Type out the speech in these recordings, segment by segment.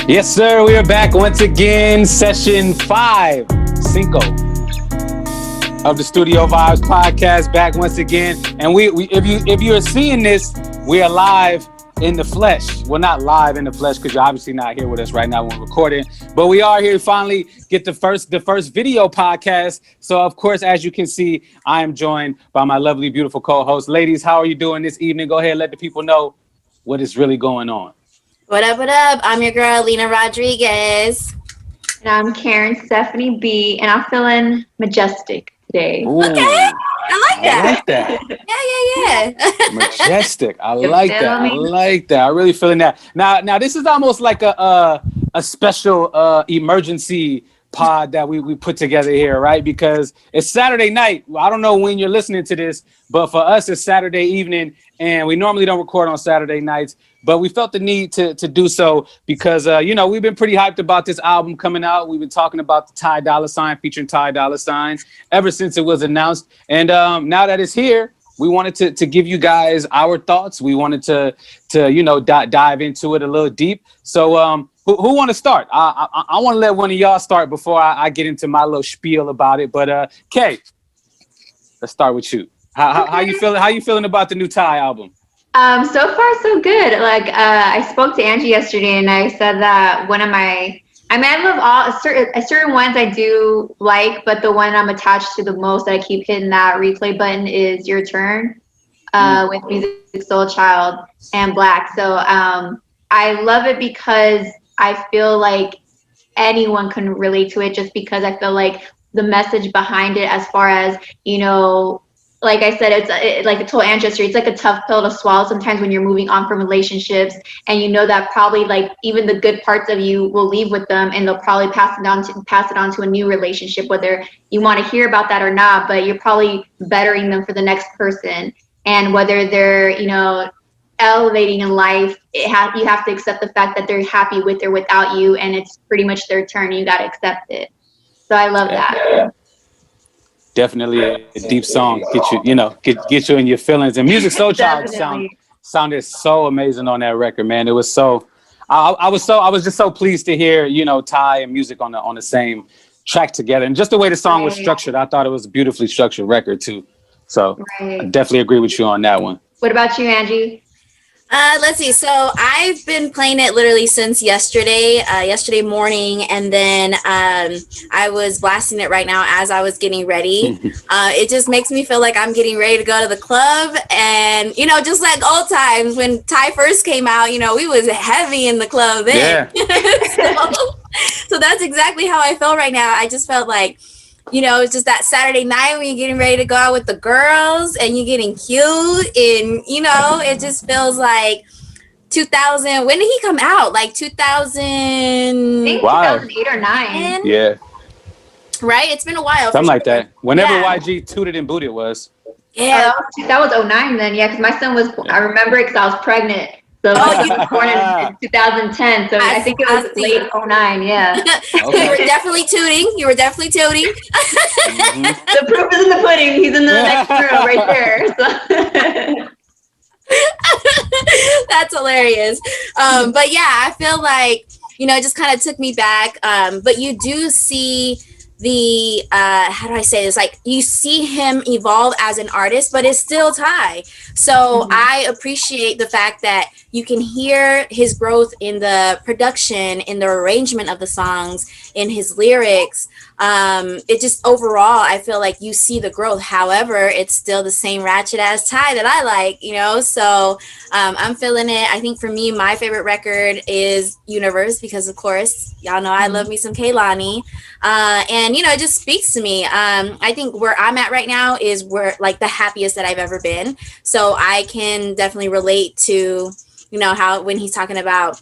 Yes, sir. We are back once again. Session 5, Cinco of the Studio Vibes podcast. Back once again, and if you are seeing this, we are live in the flesh. Well, not live in the flesh because you're obviously not here with us right now when we're recording, but we are here to finally get the first video podcast. So, of course, as you can see, I am joined by my lovely, beautiful co-host. Ladies, how are you doing this evening? Go ahead, let the people know what is really going on. What up, what up? I'm your girl, Lena Rodriguez. And I'm Karen Stephanie B, and I'm feeling majestic today. Ooh, okay, I like that. I like that. Yeah. Majestic. I like that. I like that. I really feeling that. Now this is almost like a special emergency pod that we put together here, right? Because it's Saturday night. I don't know when you're listening to this, but for us it's Saturday evening, and we normally don't record on Saturday nights, but we felt the need to do so because we've been pretty hyped about this album coming out. We've been talking about the Ty Dolla $ign featuring Ty Dolla $ign ever since it was announced, and now that it's here, we wanted to give you guys our thoughts. We wanted to dive into it a little deep. So who want to start? I want to let one of y'all start before I get into my little spiel about it. But Kay, let's start with you. How you feeling? How you feeling about the new Ty album? So far so good. I spoke to Angie yesterday, and I said that I love all certain ones I do like, but the one I'm attached to the most that I keep hitting that replay button is Your Turn, with Music Soul Child and Black. So I love it because I feel like anyone can relate to it, just because I feel like the message behind it, as far as, like I said, like I told Angie yesterday, it's like a tough pill to swallow sometimes when you're moving on from relationships, and you know that probably like even the good parts of you will leave with them, and they'll probably pass it on to a new relationship, whether you want to hear about that or not, but you're probably bettering them for the next person. And whether they're, elevating in life, you have to accept the fact that they're happy with or without you, and it's pretty much their turn. You got to accept it. So I love that. Definitely a deep song. Get you in your feelings. And Music Soul Child sounded so amazing on that record, man. It was so. I was just so pleased to hear Ty and Music on the same track together, and just the way the song was structured. I thought it was a beautifully structured record too. So I definitely agree with you on that one. What about you, Angie? Let's see. So I've been playing it literally since yesterday morning, and then I was blasting it right now as I was getting ready. It just makes me feel like I'm getting ready to go to the club, and just like old times when Ty first came out, we was heavy in the club then. Yeah. so that's exactly how I felt right now. I just felt like, it's just that Saturday night when you're getting ready to go out with the girls and you're getting cute, and it just feels like 2000. When did he come out? Like 2000? I think 2008 or 9. Yeah. Right? It's been a while. Something like that. Whenever YG Tooted and Booted was. Yeah. That was 2009 then. Yeah, because my son was. I remember it because I was pregnant. So he was born in 2010, so I think it was late 2009, yeah. Okay. You were definitely tooting. Mm-hmm. The proof is in the pudding. He's in the next room right there. So. That's hilarious. But yeah, I feel like, it just kind of took me back. But you do see the how do I say this? Like, you see him evolve as an artist, but it's still Ty. So I appreciate the fact that you can hear his growth in the production, in the arrangement of the songs, in his lyrics. It just overall, I feel like you see the growth. However, it's still the same ratchet ass Ty that I like, so I'm feeling it. I think for me, my favorite record is Universe, because of course, y'all know I love me some Kehlani. And it just speaks to me. I think where I'm at right now is where like the happiest that I've ever been. So I can definitely relate to, how when he's talking about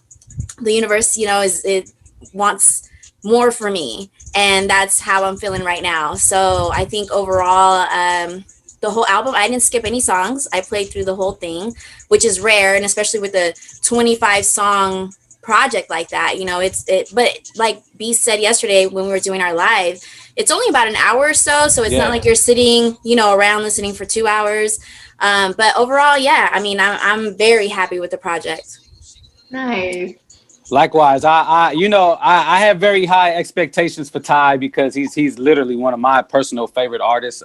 the universe, it wants more for me. And that's how I'm feeling right now. So I think overall, the whole album, I didn't skip any songs. I played through the whole thing, which is rare. And especially with a 25 song project like that, but like B said yesterday when we were doing our live, it's only about an hour or so. So it's not like you're sitting, around listening for 2 hours. But overall, yeah, I mean, I'm very happy with the project. Nice. Likewise, I have very high expectations for Ty because he's literally one of my personal favorite artists.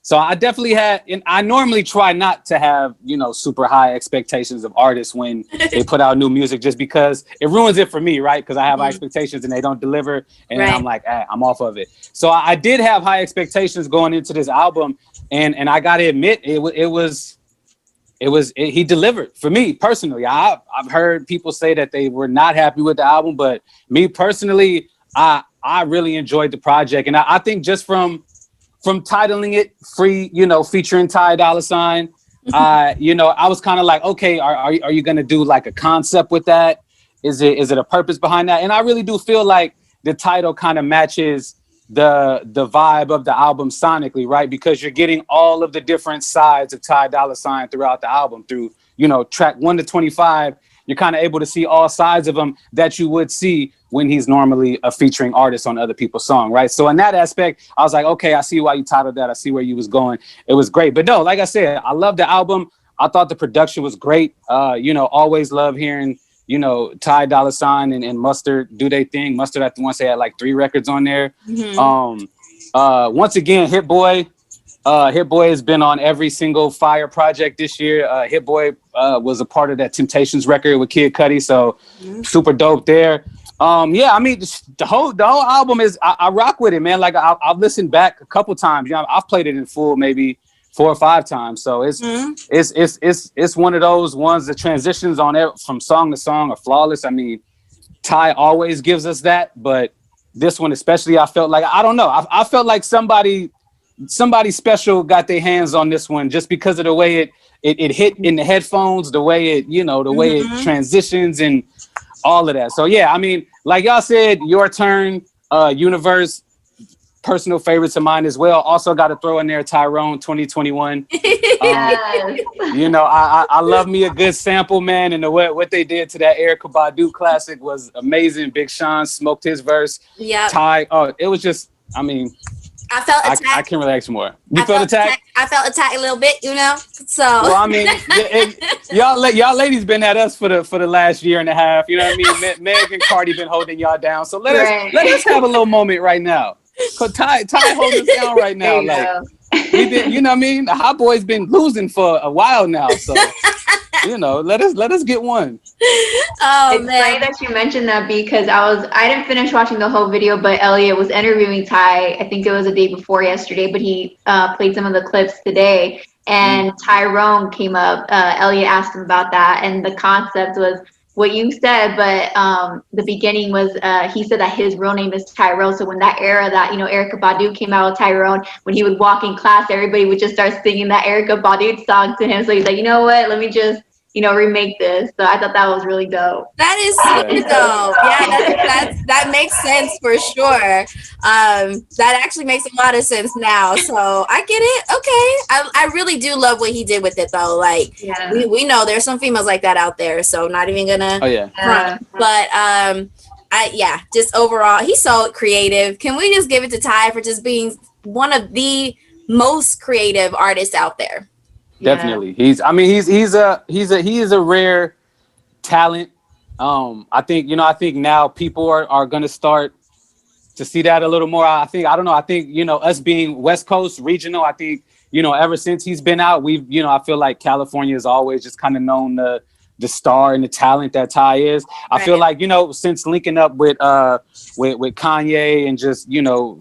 So I definitely had, and I normally try not to have, super high expectations of artists when they put out new music, just because it ruins it for me, right? Because I have high expectations and they don't deliver, and then I'm like, I'm off of it. So I did have high expectations going into this album, and I got to admit, he delivered for me personally. I've heard people say that they were not happy with the album, but me personally, I really enjoyed the project, and I think just from titling it Free, featuring Ty Dolla $ign, I was kind of like, okay, are you gonna do like a concept with that? Is it a purpose behind that? And I really do feel like the title kind of matches the vibe of the album sonically, right? Because you're getting all of the different sides of Ty Dolla $ign throughout the album. Through track 1 to 25, you're kind of able to see all sides of him that you would see when he's normally a featuring artist on other people's song, right? So in that aspect, I was like, okay, I see why you titled that. I see where you was going. It was great. But no, like I said, I love the album. I thought the production was great. Always love hearing Ty Dolla $ign and Mustard do their thing. Mustard at once they had like 3 records on there. Once again, Hit Boy has been on every single Fire project this year. Hit Boy was a part of that Temptations record with Kid Cudi, so super dope there. The whole album is I rock with it, man. Like I've listened back a couple times. I've played it in full maybe 4 or 5 times. So it's one of those ones. The transitions on it from song to song are flawless. I mean, Ty always gives us that, but this one especially, I felt like, I don't know, I felt like somebody special got their hands on this one just because of the way it hit in the headphones, the way it transitions and all of that. So yeah, I mean, like y'all said, Your Turn, Universe, personal favorites of mine as well. Also got to throw in there Tyrone 2021. I love me a good sample, man, and what they did to that Erykah Badu classic was amazing. Big Sean smoked his verse. Yeah. Ty, it was just, I mean, I felt attacked. I can't relax more. You felt attacked? I felt attacked a little bit, So. Well, I mean, y'all ladies been at us for the last year and a half. You know what I mean? Meg and Cardi been holding y'all down. So let us have a little moment right now. Cause Ty holds us down right now. Like we been, you know what I mean? The Hot Boys been losing for a while now. So let us get one. Oh, it's funny that you mentioned that because I didn't finish watching the whole video, but Elliot was interviewing Ty. I think it was the day before yesterday, but he played some of the clips today. And Tyrone came up. Elliot asked him about that, and the concept was what you said, but the beginning was he said that his real name is Tyrone. So when that era that Erykah Badu came out with Tyrone, when he would walk in class, everybody would just start singing that Erykah Badu song to him. So he's like, you know what? Let me just remake this. So I thought that was really dope. That is super dope. Yeah, that makes sense for sure. That actually makes a lot of sense now. So I get it. Okay. I really do love what he did with it though. Like we know there's some females like that out there. So not even gonna front. But just overall, he's so creative. Can we just give it to Ty for just being one of the most creative artists out there? Definitely. He is a rare talent. I think now people are going to start to see that a little more. I think us being West Coast regional, I think, ever since he's been out, we've, I feel like California has always just kind of known the star and the talent that Ty is. I feel like, since linking up with Kanye and just,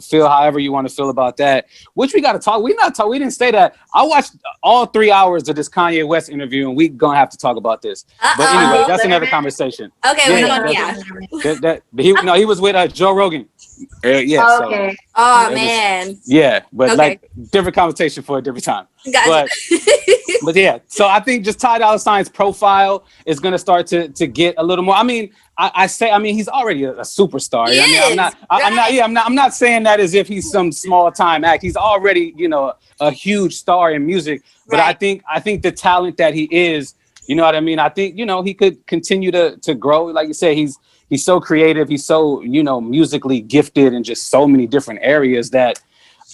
feel however you want to feel about that, which we got to talk. We didn't say that. I watched all 3 hours of this Kanye West interview and we going to have to talk about this. But anyway, that's another conversation. Okay. He was with Joe Rogan. Okay. Man. But like different conversation for a different time. Gotcha. But yeah, so I think just Ty Dolla $ign's profile is gonna start to get a little more. I mean, he's already a superstar. I'm not saying that as if he's some small time act. He's already, a huge star in music. But I think the talent that he is, you know what I mean? I think, he could continue to grow. Like you said, he's so creative. He's so, musically gifted in just so many different areas that,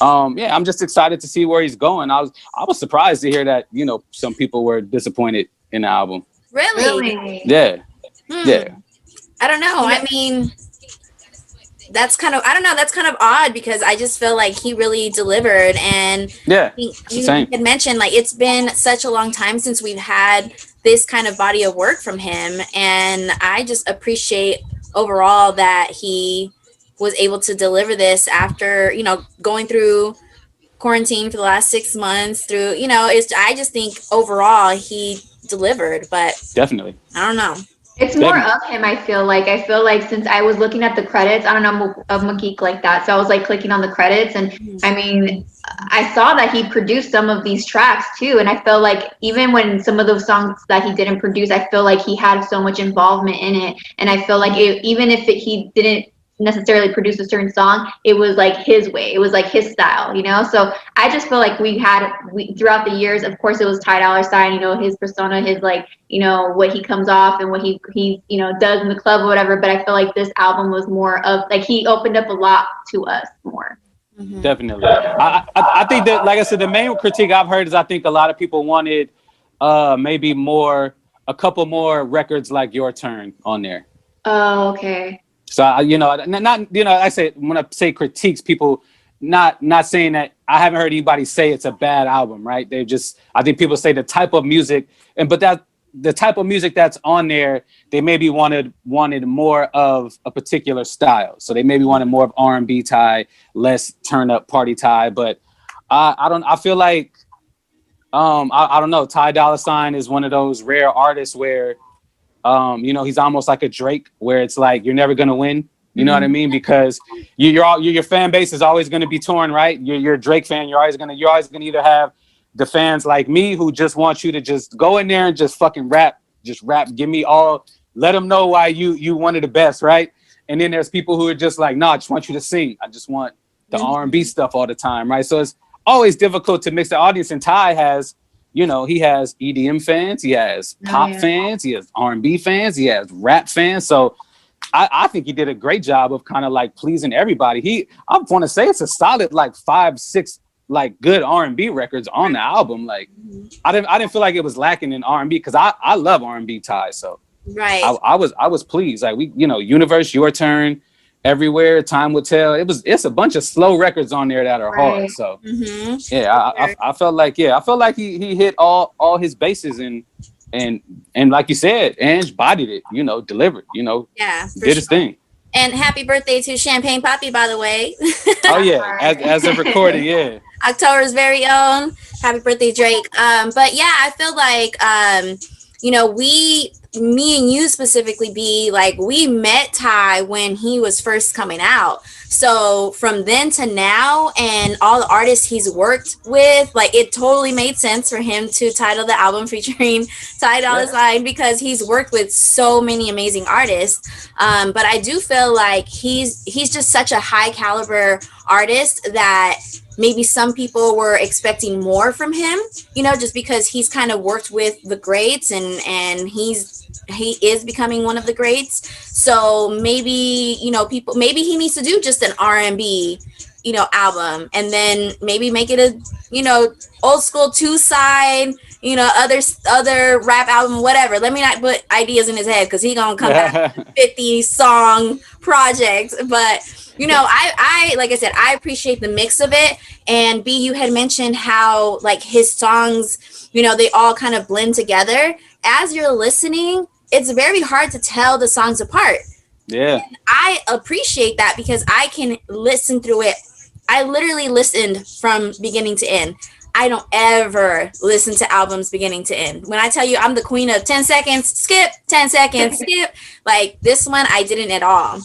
I'm just excited to see where he's going. I was surprised to hear that, some people were disappointed in the album. Really? Yeah. Yeah. I don't know. I mean, that's kind of, I don't know, that's kind of odd because I just feel like he really delivered. And Yeah, you same. had mentioned like it's been such a long time since we've had this kind of body of work from him, and I just appreciate overall that he was able to deliver this after, you know, going through quarantine for the last 6 months through, you know, it's, I just think overall he delivered. But Definitely. I don't know. It's more Definitely. of him, I feel like. I feel like since I was looking at the credits, I don't know, I'm a geek like that. So I was like clicking on the credits, and I mean, I saw that he produced some of these tracks too. And I feel like even when some of those songs that he didn't produce, I feel like he had so much involvement in it. And I feel like even if he didn't necessarily produce a certain song, it was like his way, it was like his style, you know? So I just feel like we throughout the years, of course, it was Ty Dolla $ign, you know, his persona, his like, you know, what he comes off and what he you know does in the club or whatever. But I feel like this album was more of like he opened up a lot to us more. Mm-hmm. Definitely. I think that, like I said, the main critique I've heard is I think a lot of people wanted maybe more, a couple more records like Your Turn on there. Oh, okay. So not I say, when I say critiques, people not saying that, I haven't heard anybody say it's a bad album, right? They just, I think people say the type of music, but that the type of music that's on there, they maybe wanted more of a particular style. So they maybe wanted more of R&B Ty, less turn up party Ty. But I feel like I don't know. Ty Dolla $ign is one of those rare artists where he's almost like a Drake, where it's like you're never gonna win. You know what I Mm-hmm. mean? Because your fan base is always going to be torn, right? You're a Drake fan. You're always gonna either have the fans like me who just want you to just go in there and just fucking rap, give me all, let them know why you one of the best, right? And then there's people who are just like, no, I just want you to sing. I just want the R&B stuff all the time, right? So it's always difficult to mix the audience. And Ty has, he has EDM fans, he has Oh pop yeah. fans, he has R&B fans, he has rap fans. So I think he did a great job of kind of like pleasing everybody. I want to say it's a solid like 5, 6 like good R&B records on the album. Like I didn't feel like it was lacking in R&B, because I love R&B Ty. So Right. I was pleased. Like Universe, Your Turn, Everywhere, Time Will Tell. It's a bunch of slow records on there that are hard. Right. So Mm-hmm. yeah, I felt like he hit all his bases, and like you said, Ange bodied it, delivered, Yeah, for did his sure. thing. And happy birthday to Champagne Poppy, by the way. Oh All yeah, as of recording, right. yeah. October's very own. Happy birthday, Drake. But yeah, I feel like me and you specifically, be like, we met Ty when he was first coming out. So from then to now, and all the artists he's worked with, like, it totally made sense for him to title the album featuring Ty Dolla Yeah. $ign, because he's worked with so many amazing artists. But I do feel like he's just such a high caliber artist that maybe some people were expecting more from him, just because he's kind of worked with the greats, and he is becoming one of the greats. So maybe, people, maybe he needs to do just an R&B, album, and then maybe make it a, old school two side, other rap album, whatever. Let me not put ideas in his head, because he gonna come back with a 50 song project. But I like I said, I appreciate the mix of it. And B, you had mentioned how like his songs, they all kind of blend together. As you're listening, it's very hard to tell the songs apart. Yeah. I appreciate that, because I can listen through it. I literally listened from beginning to end. I don't ever listen to albums beginning to end. When I tell you I'm the queen of 10 seconds, skip, 10 seconds, skip, like this one, I didn't at all.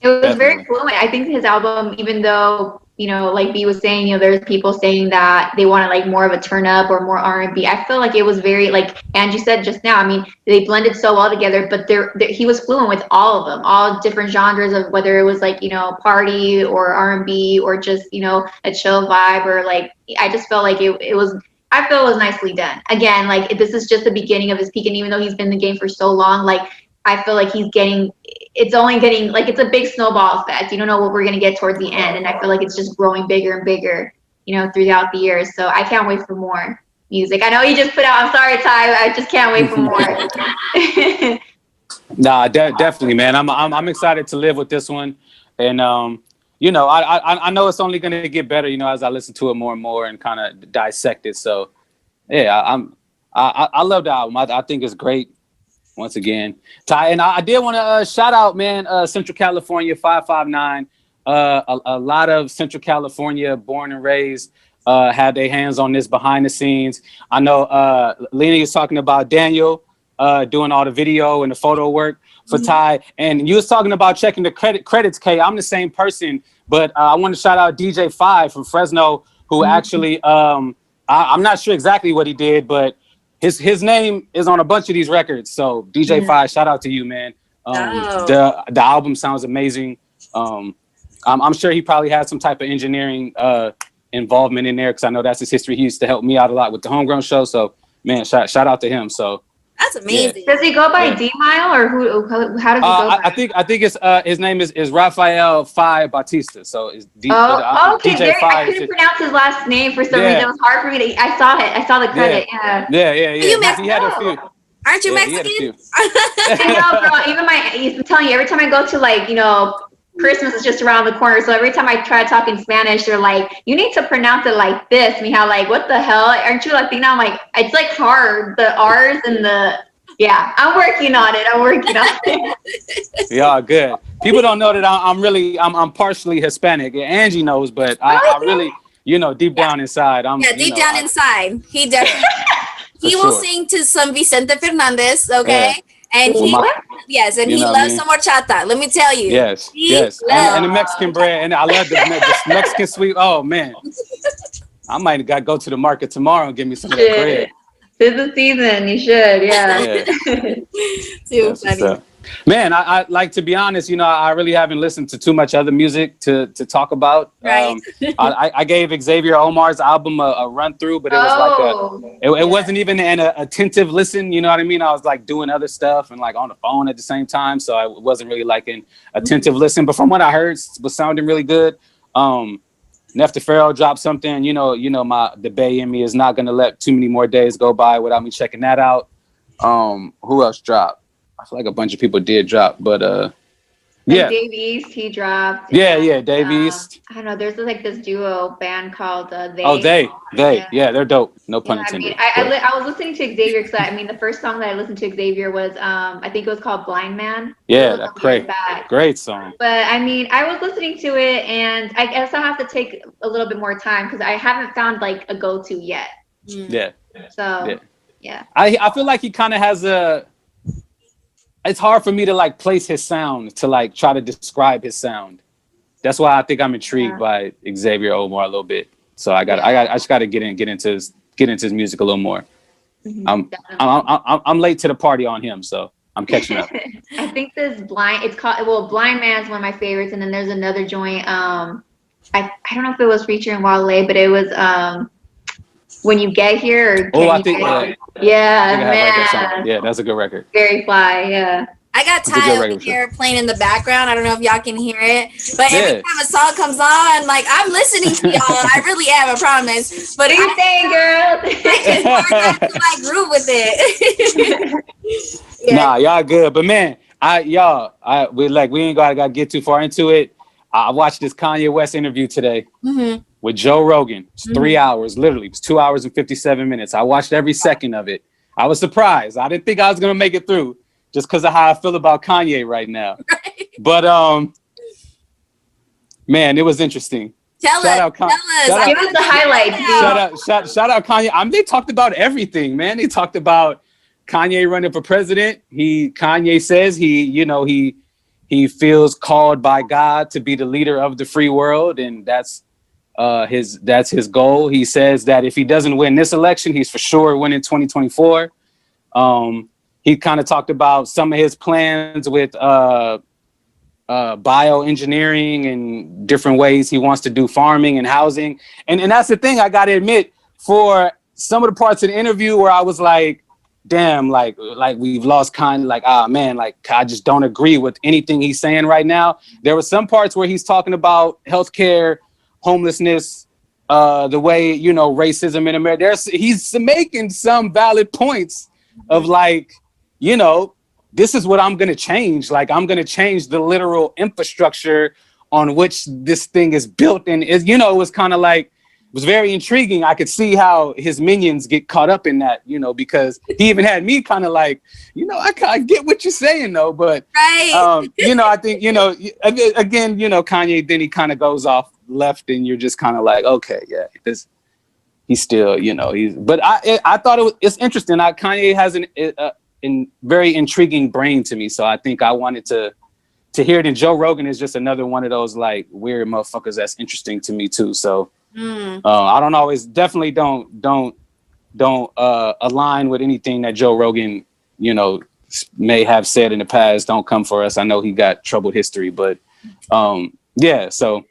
It was very Definitely. fluent. I think his album, even though, like B was saying, there's people saying that they wanted like more of a turn up or more R&B. I feel like it was very, like Angie said just now, I mean, they blended so well together, but he was fluent with all of them, all different genres of whether it was like, party or R&B or just, a chill vibe, or like, I just felt like it was, I feel it was nicely done. Again, like this is just the beginning of his peak. And even though he's been in the game for so long, like I feel like it's only getting, like, it's a big snowball effect. You don't know what we're going to get towards the end. And I feel like it's just growing bigger and bigger, throughout the years. So I can't wait for more music. I know you just put out, I'm sorry, Ty, I just can't wait for more. Nah, definitely, man. I'm excited to live with this one, and you know, I know it's only gonna get better, you know, as I listen to it more and more and kind of dissect it. So yeah, I love the album. I think it's great. Once again, Ty, and I did want to shout out, man, Central California 559. A lot of Central California, born and raised, had their hands on this behind the scenes. I know Lena is talking about Daniel doing all the video and the photo work for Ty, and you was talking about checking the credits. K, I'm the same person, but I want to shout out DJ Five from Fresno, who actually I'm not sure exactly what he did, but his name is on a bunch of these records. So DJ Five, shout out to you, man. The album sounds amazing. I'm sure he probably has some type of engineering involvement in there, because I know that's his history. He used to help me out a lot with the Homegrown Show. So man, shout out to him. So that's amazing. Does he go by D-Mile, or how does he go by? I think it's his name is Rafael Fi Batista. So it's okay. DJ I couldn't pronounce his last name for some reason. It was hard for me to. I saw it. I saw the credit. Yeah. You Mexican? He had a few. Aren't you Mexican? I know, bro. I'm telling you, every time I go to, like, you know, Christmas is just around the corner. So every time I try to talk in Spanish, they're like, you need to pronounce it like this. Me, how, like, what the hell? Aren't you Latina? I'm like, it's like hard. The R's and the, yeah, I'm working on it. Yeah, good. People don't know that I'm partially Hispanic. Angie knows, but I really, you know, deep down inside, deep down inside, he definitely, he will sing to some Vicente Fernandez, okay? Yeah. And he loves some horchata. Let me tell you. Yes, and the Mexican bread, and I love the Mexican sweet. Oh man, I might got to go to the market tomorrow and get me some of that bread. It's the season. You should, yeah. Too funny. Man, I like, to be honest, you know, I really haven't listened to too much other music to talk about. Right. I gave Xavier Omar's album a run through, but it was it wasn't even an attentive listen. You know what I mean? I was like doing other stuff and like on the phone at the same time, so I wasn't really like an attentive listen. But from what I heard, it was sounding really good. Nefta Farrell dropped something. You know, the Bay in me is not gonna let too many more days go by without me checking that out. Who else dropped? I feel like a bunch of people did drop, but Dave East, he dropped. Yeah, Dave East. I don't know. There's like this duo band called They. Oh, they. Yeah, they're dope. No pun intended. I was listening to Xavier because the first song that I listened to Xavier was I think it was called Blind Man. Yeah, that's great song. But I was listening to it, and I guess I'll have to take a little bit more time because I haven't found like a go-to yet. Yeah. So yeah. I feel like he kind of has a. It's hard for me to like place his sound, to like try to describe his sound. That's why I think I'm intrigued by Xavier Omar a little bit. So I just got to get into his music a little more. I'm late to the party on him, so I'm catching up. I think this Blind Man's one of my favorites, and then there's another joint. I don't know if it was featuring Wale, but it was When You Get Here. I think man. Yeah, that's a good record. Very fly, yeah. I got Ty over here playing in the background. I don't know if y'all can hear it, but every time a song comes on, like, I'm listening to y'all. I really am, I promise. But what are you saying, girl? It's hard not to like groove with it. Nah, y'all good, but man, we ain't gotta get too far into it. I watched this Kanye West interview today with Joe Rogan. It's 3 hours, literally. It's 2 hours and 57 minutes. I watched every second of it. I was surprised. I didn't think I was gonna make it through, just because of how I feel about Kanye right now. Right. But man, it was interesting. Tell us. Give us the highlights. Shout out Kanye. They talked about everything, man. They talked about Kanye running for president. Kanye says he feels called by God to be the leader of the free world, and that's his goal. He says that if he doesn't win this election, he's for sure winning 2024. He kind of talked about some of his plans with bioengineering and different ways he wants to do farming and housing. And that's the thing, I got to admit, for some of the parts of the interview where I was like, damn, like we've lost man, like I just don't agree with anything he's saying right now. There were some parts where he's talking about healthcare, homelessness, the way, racism in America. He's making some valid points of like, this is what I'm going to change. Like, I'm going to change the literal infrastructure on which this thing is built. And is, you know, it was kind of like, it was very intriguing. I could see how his minions get caught up in that, you know, because he even had me kind of like, you know, I get what you're saying though, but you know, I think, you know, again, you know, Kanye, then he kind of goes off left and you're just kind of like, okay, yeah, he's still, you know, but I thought it's interesting. Kanye has an very intriguing brain to me. So I think I wanted to hear it. And Joe Rogan is just another one of those like weird motherfuckers that's interesting to me too. So I don't always, definitely don't align with anything that Joe Rogan, you know, may have said in the past. Don't come for us. I know he got troubled history, but yeah, so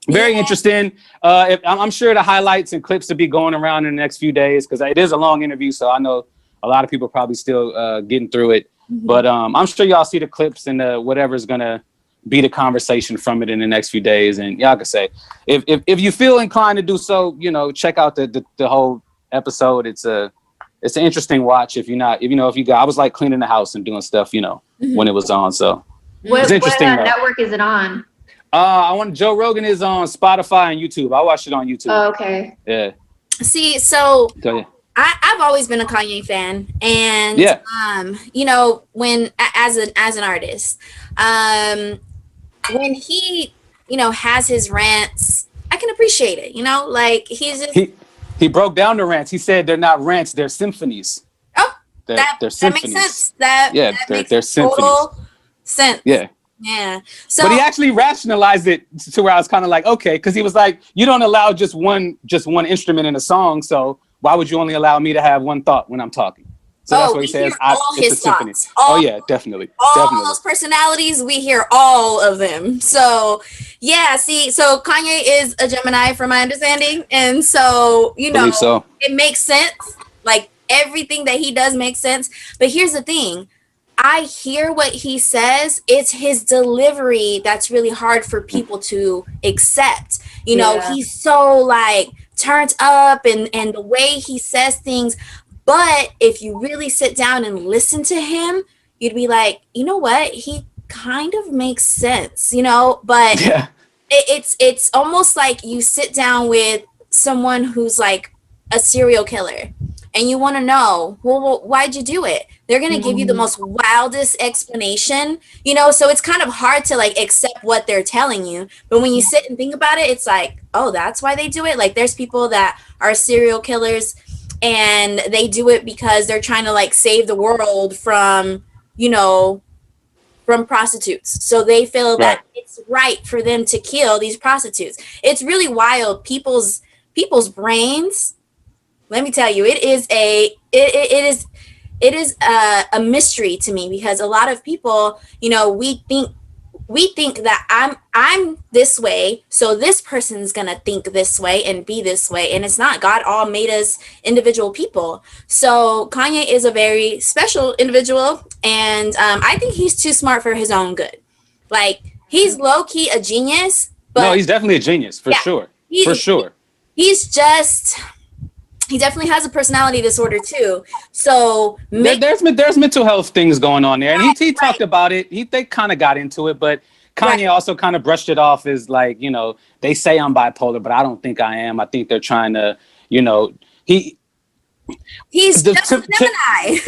very interesting. I'm sure the highlights and clips to be going around in the next few days, because it is a long interview, so I know a lot of people probably still getting through it. But I'm sure y'all see the clips and whatever's gonna be the conversation from it in the next few days. And y'all can say, if you feel inclined to do so, you know, check out the whole episode. It's an interesting watch. If you got, I was like cleaning the house and doing stuff, you know, when it was on. So what network is it on? Joe Rogan is on Spotify and YouTube. I watched it on YouTube. Oh, okay. Yeah. See, so I've always been a Kanye fan, and you know, when as an artist, when he, you know, has his rants, I can appreciate it. You know, like he's just he broke down the rants. He said they're not rants, they're symphonies. Oh, they're symphonies. That makes sense. That makes they're symphonies. Total sense. Yeah. So, but he actually rationalized it to where I was kind of like, okay, because he was like, you don't allow just one instrument in a song, so why would you only allow me to have one thought when I'm talking? So that's what he says. It's a symphony. Definitely. All those personalities, we hear all of them. So yeah, so Kanye is a Gemini from my understanding. And so, you know, It makes sense. Like everything that he does makes sense. But here's the thing. I hear what he says. It's his delivery that's really hard for people to accept. You know, he's so like turned up and the way he says things. But if you really sit down and listen to him, you'd be like, you know what? He kind of makes sense, you know, but it's almost like you sit down with someone who's like a serial killer and you want to know, well, why'd you do it? They're going to give you the most wildest explanation, you know, so it's kind of hard to like accept what they're telling you. But when you sit and think about it, it's like, oh, that's why they do it. Like there's people that are serial killers and they do it because they're trying to like save the world from, you know, from prostitutes. So they feel that it's right for them to kill these prostitutes. It's really wild. People's brains, let me tell you, it is a mystery to me, because a lot of people, you know, we think that I'm this way, so this person's gonna think this way and be this way, and it's not. God all made us individual people. So Kanye is a very special individual, and I think he's too smart for his own good. Like he's low key a genius, but no, he's definitely a genius for sure. He definitely has a personality disorder too. So there's mental health things going on there, and he talked about it. They kind of got into it, but Kanye also kind of brushed it off as like, you know, they say I'm bipolar, but I don't think I am. I think they're trying to, you know, he's just a Gemini.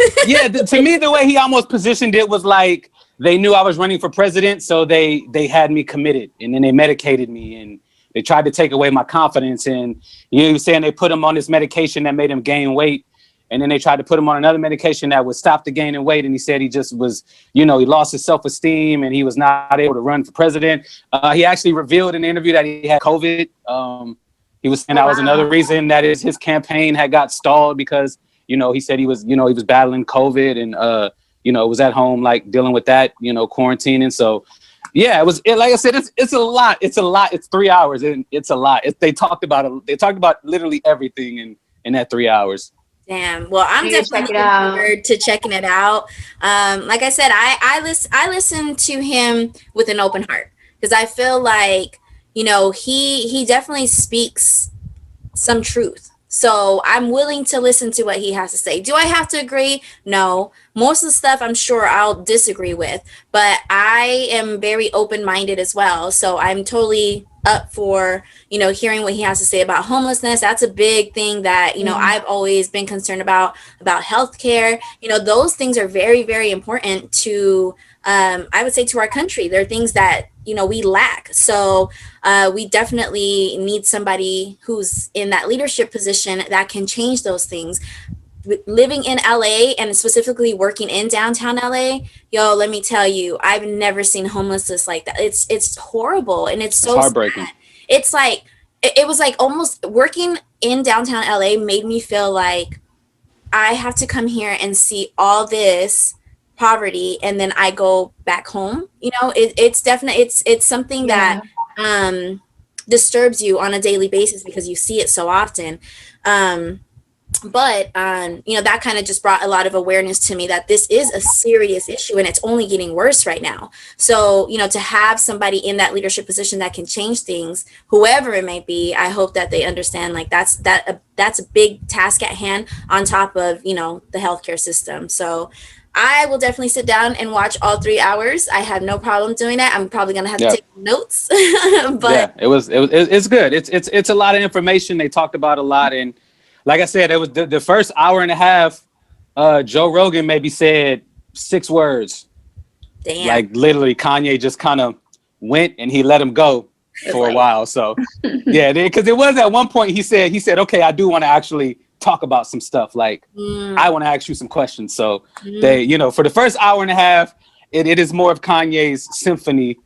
To me, the way he almost positioned it was like they knew I was running for president, so they had me committed, and then they medicated me and they tried to take away my confidence. And he was saying they put him on this medication that made him gain weight. And then they tried to put him on another medication that would stop the gaining weight. And he said he just was, you know, he lost his self-esteem and he was not able to run for president. He actually revealed in the interview that he had COVID. He was saying that was another reason that his campaign had got stalled, because, you know, he said he was battling COVID and, you know, was at home, like dealing with that, you know, quarantining. So, yeah, like I said, it's a lot. It's 3 hours and it's a lot. They talked about it. They talked about literally everything in that 3 hours. Damn. Well, I'm definitely looking forward to checking it out. Like I said, I listen to him with an open heart, because I feel like, you know, he definitely speaks some truth. So I'm willing to listen to what he has to say. Do I have to agree? No. Most of the stuff I'm sure I'll disagree with, but I am very open-minded as well. So I'm totally up for, hearing what he has to say about homelessness. That's a big thing that, I've always been concerned about healthcare. Those things are very, very important to, I would say, to our country. They're things that, we lack. So we definitely need somebody who's in that leadership position that can change those things. Living in LA and specifically working in downtown LA, let me tell you, I've never seen homelessness like that. It's horrible, and it's so heartbreaking. sad. It's like it was like almost working in downtown LA made me feel like I have to come here and see all this poverty, and then I go back home. It's definitely it's something that disturbs you on a daily basis because you see it so often. But that kind of just brought a lot of awareness to me that this is a serious issue, and it's only getting worse right now. So, to have somebody in that leadership position that can change things, whoever it may be, I hope that they understand like that's a big task at hand on top of, the healthcare system. So I will definitely sit down and watch all 3 hours. I have no problem doing that. I'm probably going to have to take notes, but it's good. It's a lot of information. They talked about a lot. And like I said, it was the first hour and a half. Joe Rogan maybe said 6 words. Damn. Like literally Kanye just kind of went and he let him go for a while. So yeah, because it was at one point he said, okay, I do want to actually talk about some stuff. Like I want to ask you some questions. So they, for the first hour and a half, it is more of Kanye's symphony,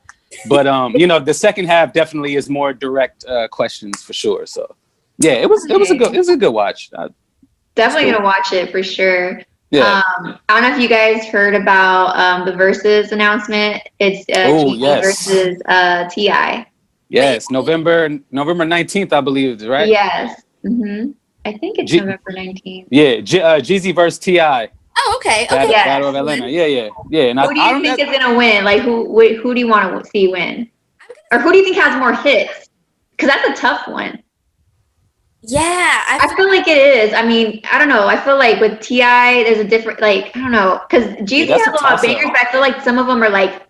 but the second half definitely is more direct questions for sure. So yeah, it was a good watch. Definitely gonna watch it for sure. Yeah. I don't know if you guys heard about the Versus announcement. It's Jeezy versus T.I. Yes, November 19th, I believe, right? Yes. I think it's November 19th. Yeah, Jeezy versus T.I. Oh, okay. Battle of Atlanta. Yeah. And who do you think is gonna win? Like who do you want to see win? Or who do you think has more hits? Because that's a tough one. Yeah, I feel like it is. I mean, I don't know. I feel like with T.I., there's a different, I don't know, because Jeezy has a lot of bangers, but I feel like some of them are like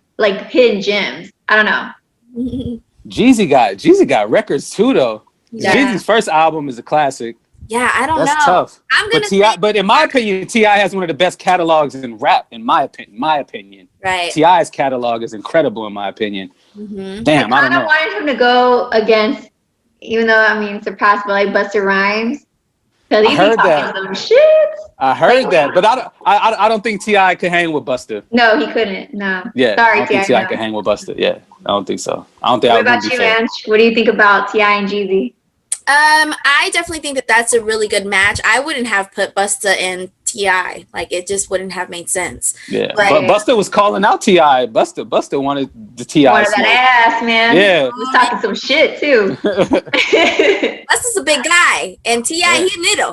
hidden gems. I don't know. Jeezy got records too, though. Yeah. Jeezy's first album is a classic. Yeah, I don't know. That's tough. But in my opinion, T.I. has one of the best catalogs in rap. In my opinion, right? T.I.'s catalog is incredible, in my opinion. Damn, I don't know. I wanted him to go against. Even though surpassed by Busta Rhymes, because he's talking some shit. I heard that, but I don't think T.I. could hang with Busta. No, he couldn't. No. Yeah, sorry, I don't think T.I. could hang with Busta. Yeah, I don't think so. I don't think. What about you, Ange? What do you think about T.I. and Jeezy? I definitely think that that's a really good match. I wouldn't have put Busta and T.I. Like it just wouldn't have made sense. Yeah, but Busta was calling out T.I. Busta wanted the T.I. Wanted that ass, man. Yeah, he was talking some shit too. Busta's a big guy, and T.I.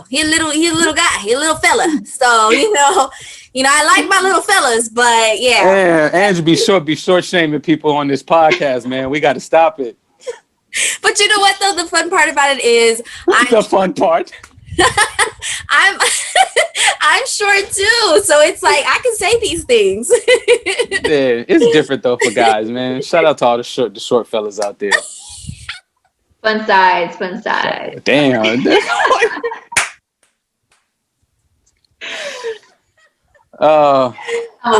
He a little guy. He a little fella. So I like my little fellas, but yeah. Andrew, be short shaming people on this podcast, man. We got to stop it. But you know what though? The fun part about it is the fun part. I'm short too, so it's like I can say these things. Yeah, it's different though for guys, man. Shout out to all the short fellas out there. Fun sides. Damn. I'll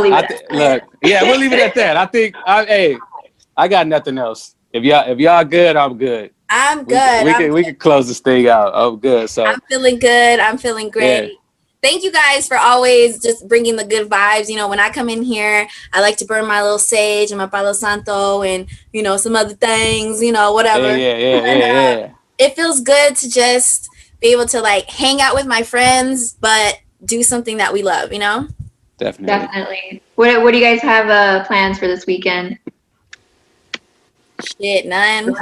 leave it. Look, yeah, we'll leave it at that. I think I got nothing else. If y'all good, I'm good. I'm good. We can close this thing out. I'm good. So I'm feeling good. I'm feeling great. Yeah. Thank you guys for always just bringing the good vibes. When I come in here, I like to burn my little sage and my Palo Santo and some other things. Whatever. Yeah. It feels good to just be able to hang out with my friends, but do something that we love. Definitely. What do you guys have plans for this weekend? Shit, none.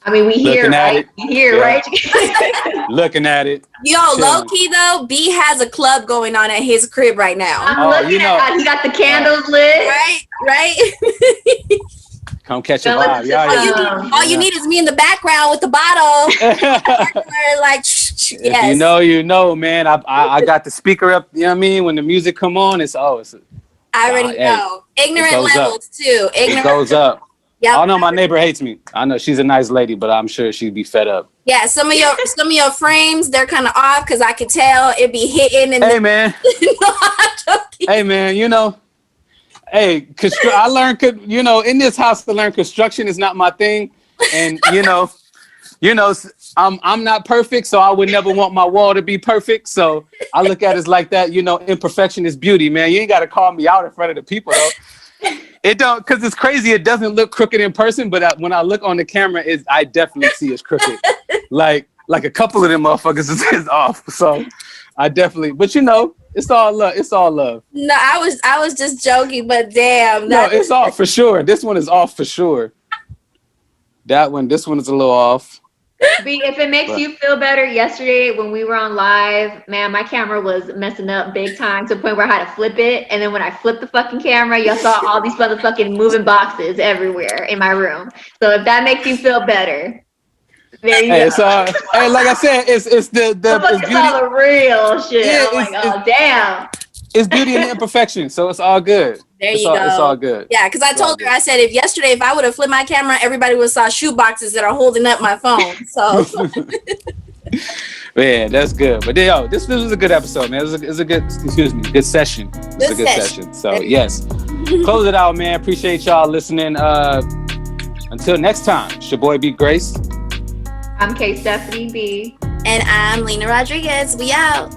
I mean, we here, right? Right? Looking at it. Yo, low key though, B has a club going on at his crib right now. I'm looking at that. He got the candles lit. Right. Come catch a Dolla vibe. Yeah, All you need is me in the background with the bottle. Like, If yes. you know, man. I got the speaker up. You know what I mean? When the music come on, it's I already know. Ignorant goes levels up. too. It goes up. Yep. I know my neighbor hates me. I know she's a nice lady, but I'm sure she'd be fed up. Yeah, some of your frames, they're kind of off because I could tell it be hitting. And Hey, man. No, I'm joking. Hey, man. You know, hey, I learned, you know, in this house to learn construction is not my thing, and you know, I'm not perfect, so I would never want my wall to be perfect. So I look at it like that. You know, imperfection is beauty, man. You ain't got to call me out in front of the people though. It don't, because it's crazy. It doesn't look crooked in person, but when I look on the camera, I definitely see it's crooked. like a couple of them motherfuckers is off. So I definitely, but you know, it's all love. It's all love. No, I was just joking, but damn. No, it's off for sure. This one is off for sure. This one is a little off. B, if it makes you feel better, yesterday when we were on live, man, my camera was messing up big time to the point where I had to flip it. And then when I flipped the fucking camera, y'all saw all these motherfucking moving boxes everywhere in my room. So if that makes you feel better, there you go. Hey, like I said, it's the it's beauty. All the real shit. Yeah, I'm like, oh damn. It's beauty and imperfection, so it's all good. There you go. It's all good. Yeah, because I told her, I said, if I would have flipped my camera, everybody would have saw shoe boxes that are holding up my phone. So, man, that's good. But yo, this was a good episode, man. It was a good, good session. It's a good session. So yes, close it out, man. Appreciate y'all listening. Until next time, it's your boy B Grace. I'm K Stephanie B. And I'm Lena Rodriguez. We out.